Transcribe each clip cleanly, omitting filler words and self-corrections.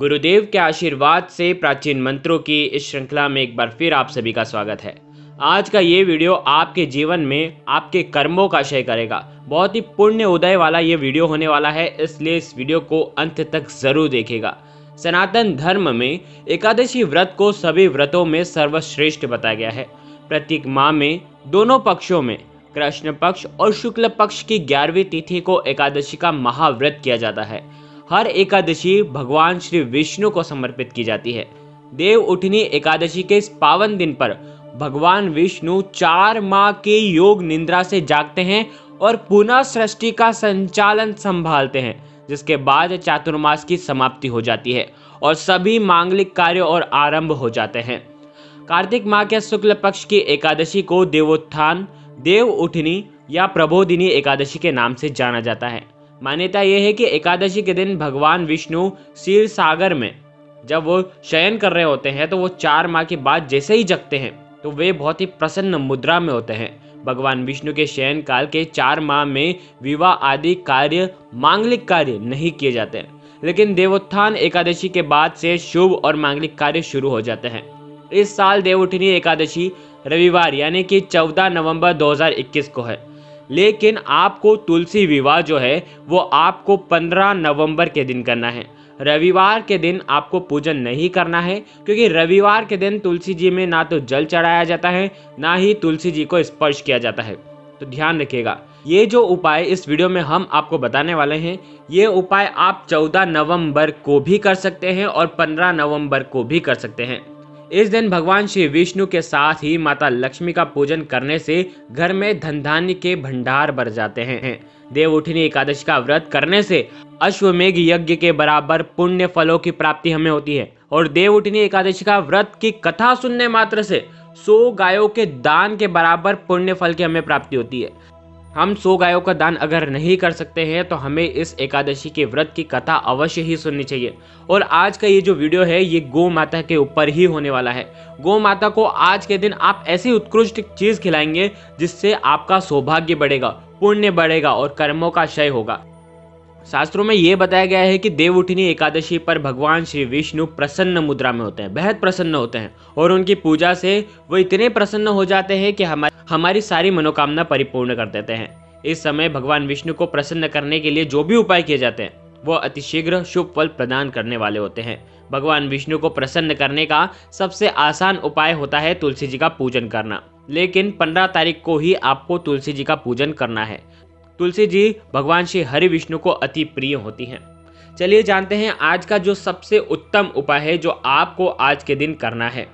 गुरुदेव के आशीर्वाद से प्राचीन मंत्रों की इस श्रृंखला में एक बार फिर आप सभी का स्वागत है। आज का ये वीडियो आपके जीवन में आपके कर्मों का क्षय करेगा। बहुत ही पुण्य उदय वाला ये वीडियो होने वाला है, इसलिए इस वीडियो को अंत तक जरूर देखिएगा। सनातन धर्म में एकादशी व्रत को सभी व्रतों में सर्वश्रेष्ठ बताया गया है। प्रत्येक माह में दोनों पक्षों में कृष्ण पक्ष और शुक्ल पक्ष की 11वीं तिथि को एकादशी का महाव्रत किया जाता है। हर एकादशी भगवान श्री विष्णु को समर्पित की जाती है। देव उठनी एकादशी के इस पावन दिन पर भगवान विष्णु 4 माह के योग निद्रा से जागते हैं और पुनः सृष्टि का संचालन संभालते हैं, जिसके बाद चातुर्मास की समाप्ति हो जाती है और सभी मांगलिक कार्य और आरंभ हो जाते हैं। कार्तिक माह के शुक्ल पक्ष की एकादशी को देवोत्थान, देव उठनी या प्रबोधिनी एकादशी के नाम से जाना जाता है। मान्यता यह है कि एकादशी के दिन भगवान विष्णु क्षीर सागर में जब वो शयन कर रहे होते हैं तो वो 4 माह के बाद जैसे ही जगते हैं तो वे बहुत ही प्रसन्न मुद्रा में होते हैं। भगवान विष्णु के शयन काल के 4 माह में विवाह आदि कार्य, मांगलिक कार्य नहीं किए जाते हैं, लेकिन देवोत्थान एकादशी के बाद से शुभ और मांगलिक कार्य शुरू हो जाते हैं। इस साल देवउठनी एकादशी रविवार यानी कि 14 नवंबर 2021 को है, लेकिन आपको तुलसी विवाह जो है वो आपको 15 नवंबर के दिन करना है। रविवार के दिन आपको पूजन नहीं करना है, क्योंकि रविवार के दिन तुलसी जी में ना तो जल चढ़ाया जाता है, ना ही तुलसी जी को स्पर्श किया जाता है। तो ध्यान रखिएगा, ये जो उपाय इस वीडियो में हम आपको बताने वाले हैं, ये उपाय आप 14 नवंबर को भी कर सकते हैं और 15 नवंबर को भी कर सकते हैं। इस दिन भगवान श्री विष्णु के साथ ही माता लक्ष्मी का पूजन करने से घर में धन धान्य के भंडार भर जाते हैं। देवउठनी एकादशी का व्रत करने से अश्वमेघ यज्ञ के बराबर पुण्य फलों की प्राप्ति हमें होती है और देवउठनी एकादशी का व्रत की कथा सुनने मात्र से 100 गायों के दान के बराबर पुण्य फल की हमें प्राप्ति होती है। हम 100 गायों का दान अगर नहीं कर सकते हैं तो हमें इस एकादशी के व्रत की कथा अवश्य ही सुननी चाहिए। और आज का ये जो वीडियो है ये गौ माता के ऊपर ही होने वाला है। गौ माता को आज के दिन आप ऐसी उत्कृष्ट चीज खिलाएंगे जिससे आपका सौभाग्य बढ़ेगा, पुण्य बढ़ेगा और कर्मों का क्षय होगा। शास्त्रों में ये बताया गया है कि देवउठनी एकादशी पर भगवान श्री विष्णु प्रसन्न मुद्रा में होते हैं, बेहद प्रसन्न होते हैं और उनकी पूजा से वो इतने प्रसन्न हो जाते हैं कि हमारी सारी मनोकामना परिपूर्ण कर देते हैं। इस समय भगवान विष्णु को प्रसन्न करने के लिए जो भी उपाय किए जाते हैं वो अतिशीघ्र शुभ फल प्रदान करने वाले होते हैं। भगवान विष्णु को प्रसन्न करने का सबसे आसान उपाय होता है तुलसी जी का पूजन करना, लेकिन 15 तारीख को ही आपको तुलसी जी का पूजन करना है। तुलसी जी भगवान श्री हरि विष्णु को अति प्रिय होती हैं। चलिए जानते हैं आज का जो सबसे उत्तम उपाय है जो आपको आज के दिन करना है।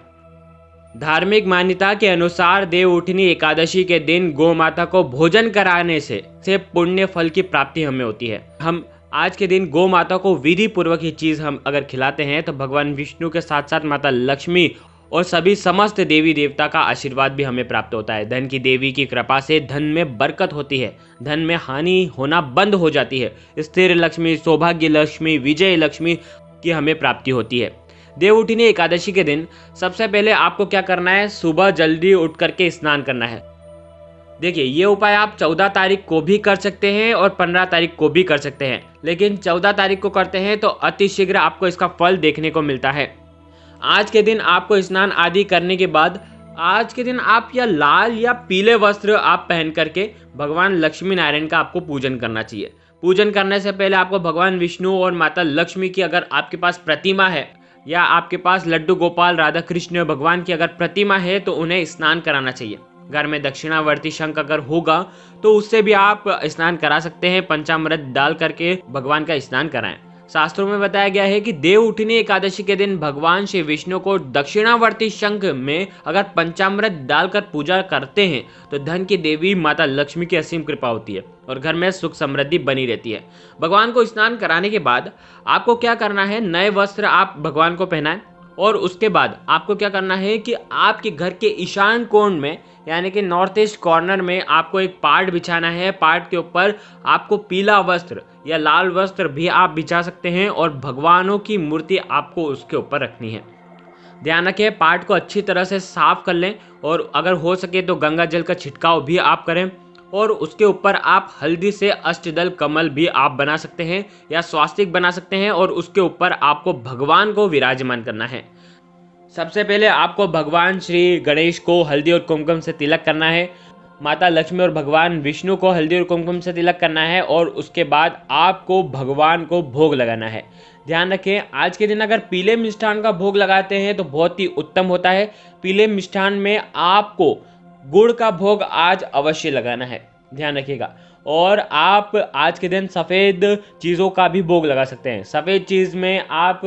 धार्मिक मान्यता के अनुसार देवउठनी एकादशी के दिन गौ माता को भोजन कराने से पुण्य फल की प्राप्ति हमें होती है। हम आज के दिन गौ माता को विधि पूर्वक ये चीज हम अगर खिलाते हैं तो भगवान विष्णु के साथ साथ माता लक्ष्मी और सभी समस्त देवी देवता का आशीर्वाद भी हमें प्राप्त होता है। धन की देवी की कृपा से धन में बरकत होती है, धन में हानि होना बंद हो जाती है। स्थिर लक्ष्मी, सौभाग्य लक्ष्मी, विजय लक्ष्मी की हमें प्राप्ति होती है। देवउठनी एकादशी के दिन सबसे पहले आपको क्या करना है, सुबह जल्दी उठ करके स्नान करना है। देखिए ये उपाय आप 14 तारीख को भी कर सकते हैं और 15 तारीख को भी कर सकते हैं, लेकिन 14 तारीख को करते हैं तो अतिशीघ्र आपको इसका फल देखने को मिलता है। आज के दिन आपको स्नान आदि करने के बाद आज के दिन आप या लाल या पीले वस्त्र आप पहन करके भगवान लक्ष्मी नारायण का आपको पूजन करना चाहिए। पूजन करने से पहले आपको भगवान विष्णु और माता लक्ष्मी की अगर आपके पास प्रतिमा है या आपके पास लड्डू गोपाल, राधा कृष्ण भगवान की अगर प्रतिमा है तो उन्हें स्नान कराना चाहिए। घर में दक्षिणावर्ती शंख अगर होगा तो उससे भी आप स्नान करा सकते हैं। पंचामृत डाल करके भगवान का स्नान कराएं। शास्त्रों में बताया गया है कि देवउठनी एकादशी के दिन भगवान श्री विष्णु को दक्षिणावर्ती शंख में अगर पंचामृत डालकर पूजा करते हैं तो धन की देवी माता लक्ष्मी की असीम कृपा होती है और घर में सुख समृद्धि बनी रहती है। भगवान को स्नान कराने के बाद आपको क्या करना है, नए वस्त्र आप भगवान को पहनाएं और उसके बाद आपको क्या करना है कि आपके घर के ईशान कोण में यानी कि नॉर्थ ईस्ट कॉर्नर में आपको एक पाट बिछाना है। पाट के ऊपर आपको पीला वस्त्र या लाल वस्त्र भी आप बिछा सकते हैं और भगवानों की मूर्ति आपको उसके ऊपर रखनी है। ध्यान रखें, पाट को अच्छी तरह से साफ कर लें और अगर हो सके तो गंगा जल का छिड़काव भी आप करें और उसके ऊपर आप हल्दी से अष्टदल कमल भी आप बना सकते हैं या स्वास्तिक बना सकते हैं और उसके ऊपर आपको भगवान को विराजमान करना है। सबसे पहले आपको भगवान श्री गणेश को हल्दी और कुमकुम से तिलक करना है, माता लक्ष्मी और भगवान विष्णु को हल्दी और कुमकुम से तिलक करना है और उसके बाद आपको भगवान को भोग लगाना है। ध्यान रखें, आज के दिन अगर पीले मिष्ठान का भोग लगाते हैं तो बहुत ही उत्तम होता है। पीले मिष्ठान में आपको गुड़ का भोग आज अवश्य लगाना है, ध्यान रखिएगा। और आप आज के दिन सफ़ेद चीज़ों का भी भोग लगा सकते हैं। सफ़ेद चीज़ में आप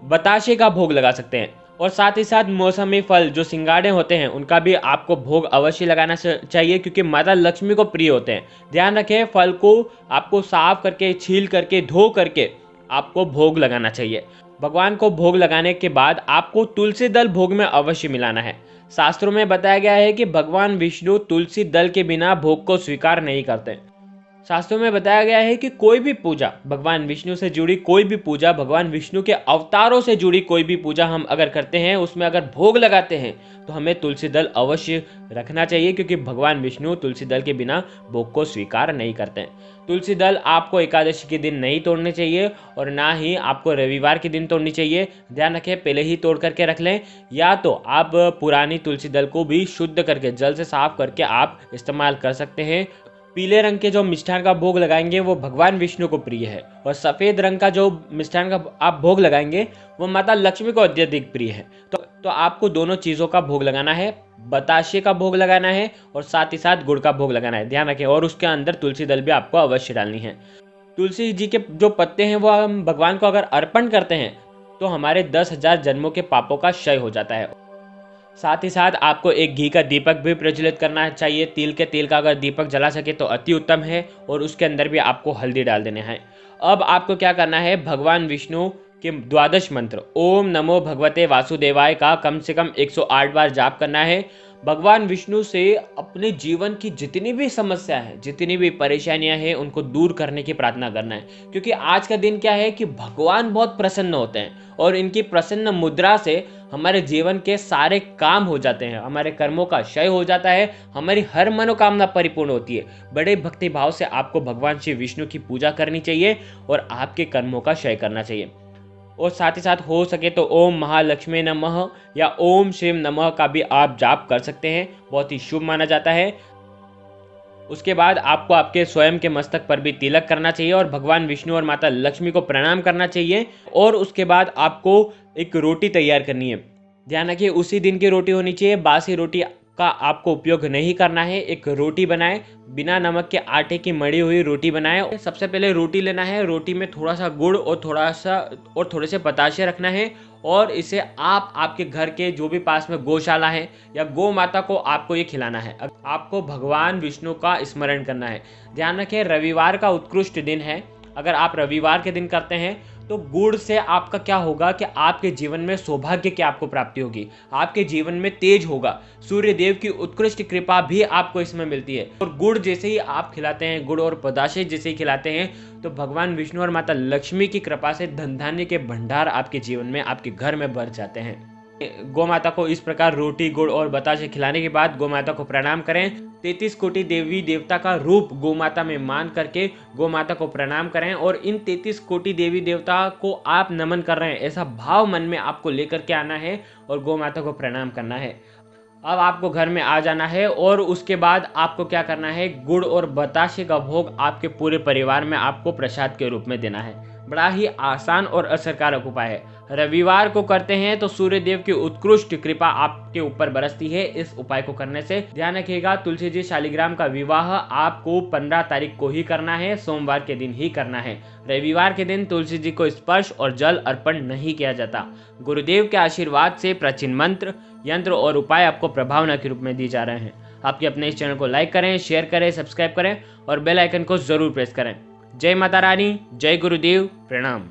बताशे का भोग लगा सकते हैं और साथ ही साथ मौसमी फल जो सिंगाड़े होते हैं उनका भी आपको भोग अवश्य लगाना चाहिए, क्योंकि माता लक्ष्मी को प्रिय होते हैं। ध्यान रखें, फल को आपको साफ करके, छील करके, धो करके आपको भोग लगाना चाहिए। भगवान को भोग लगाने के बाद आपको तुलसी दल भोग में अवश्य मिलाना है। शास्त्रों में बताया गया है कि भगवान विष्णु तुलसी दल के बिना भोग को स्वीकार नहीं करते। शास्त्रों में बताया गया है कि कोई भी पूजा, भगवान विष्णु से जुड़ी कोई भी पूजा, भगवान विष्णु के अवतारों से जुड़ी कोई भी पूजा हम अगर करते हैं, उसमें अगर भोग लगाते हैं तो हमें तुलसी दल अवश्य रखना चाहिए, क्योंकि भगवान विष्णु तुलसी दल के बिना भोग को स्वीकार नहीं करते हैं। तुलसी दल आपको एकादशी के दिन नहीं तोड़ने चाहिए और ना ही आपको रविवार के दिन तोड़नी चाहिए। ध्यान रखें, पहले ही तोड़ करके रख लें, या तो आप पुरानी तुलसी दल को भी शुद्ध करके जल से साफ करके आप इस्तेमाल कर सकते हैं। पीले रंग के जो मिष्ठान का भोग लगाएंगे वो भगवान विष्णु को प्रिय है और सफ़ेद रंग का जो मिष्ठान का आप भोग लगाएंगे वो माता लक्ष्मी को अत्यधिक प्रिय है। तो आपको दोनों चीज़ों का भोग लगाना है, बताशे का भोग लगाना है और साथ ही साथ गुड़ का भोग लगाना है। ध्यान रखें, और उसके अंदर तुलसी दल भी आपको अवश्य डालनी है। तुलसी जी के जो पत्ते हैं वो हम भगवान को अगर अर्पण करते हैं तो हमारे 10,000 जन्मों के पापों का क्षय हो जाता है। साथ ही साथ आपको एक घी का दीपक भी प्रज्वलित करना चाहिए। तिल के तेल का अगर दीपक जला सके तो अति उत्तम है और उसके अंदर भी आपको हल्दी डाल देने हैं। अब आपको क्या करना है, भगवान विष्णु के 12 मंत्र ओम नमो भगवते वासुदेवाय का कम से कम 108 बार जाप करना है। भगवान विष्णु से अपने जीवन की जितनी भी समस्या है, जितनी भी परेशानियां हैं, उनको दूर करने की प्रार्थना करना है, क्योंकि आज का दिन क्या है कि भगवान बहुत प्रसन्न होते हैं और इनकी प्रसन्न मुद्रा से हमारे जीवन के सारे काम हो जाते हैं, हमारे कर्मों का क्षय हो जाता है, हमारी हर मनोकामना परिपूर्ण होती है। बड़े भक्ति भाव से आपको भगवान श्री विष्णु की पूजा करनी चाहिए और आपके कर्मों का क्षय करना चाहिए। और साथ ही साथ हो सके तो ओम महालक्ष्मी नमः या ओम शिव नमः का भी आप जाप कर सकते हैं, बहुत ही शुभ माना जाता है। उसके बाद आपको आपके स्वयं के मस्तक पर भी तिलक करना चाहिए और भगवान विष्णु और माता लक्ष्मी को प्रणाम करना चाहिए। और उसके बाद आपको एक रोटी तैयार करनी है। ध्यान रखिए, उसी दिन की रोटी होनी चाहिए, बासी रोटी का आपको उपयोग नहीं करना है। एक रोटी बनाएं, बिना नमक के आटे की मड़ी हुई रोटी बनाएं। सबसे पहले रोटी लेना है, रोटी में थोड़ा सा गुड़ और थोड़े से बताशे रखना है और इसे आप आपके घर के जो भी पास में गौशाला है या गौ माता को आपको ये खिलाना है। आपको भगवान विष्णु का स्मरण करना है। ध्यान रखें, रविवार का उत्कृष्ट दिन है। अगर आप रविवार के दिन करते हैं तो गुड़ से आपका क्या होगा कि आपके जीवन में सौभाग्य की आपको प्राप्ति होगी, आपके जीवन में तेज होगा, सूर्य देव की उत्कृष्ट कृपा भी आपको इसमें मिलती है। और गुड़ जैसे ही आप खिलाते हैं, गुड़ और बताशे जैसे ही खिलाते हैं, तो भगवान विष्णु और माता लक्ष्मी की कृपा से धन धान्य के भंडार आपके जीवन में, आपके घर में भर जाते हैं। गौ माता को इस प्रकार रोटी, गुड़ और बताशे खिलाने के बाद गौ माता को प्रणाम करें। 33 कोटि देवी देवता का रूप गौ माता में मान करके गौ माता को प्रणाम करें और इन 33 कोटि देवी देवता को आप नमन कर रहे हैं, ऐसा भाव मन में आपको लेकर के आना है और गौ माता को प्रणाम करना है। अब आपको घर में आ जाना है और उसके बाद आपको क्या करना है, गुड़ और बताशे का भोग आपके पूरे परिवार में आपको प्रसाद के रूप में देना है। बड़ा ही आसान और असरकारक उपाय है। रविवार को करते हैं तो सूर्य देव की उत्कृष्ट कृपा आपके ऊपर बरसती है इस उपाय को करने से। ध्यान रखिएगा, तुलसी जी शालिग्राम का विवाह आपको 15 तारीख को ही करना है, सोमवार के दिन ही करना है। रविवार के दिन तुलसी जी को स्पर्श और जल अर्पण नहीं किया जाता। गुरुदेव के आशीर्वाद से प्राचीन मंत्र, यंत्र और उपाय आपको प्रभावना के रूप में दिए जा रहे हैं। आपके अपने इस चैनल को लाइक करें, शेयर करें, सब्सक्राइब करें और बेल आइकन को जरूर प्रेस करें। जय माता रानी, जय गुरुदेव, प्रणाम।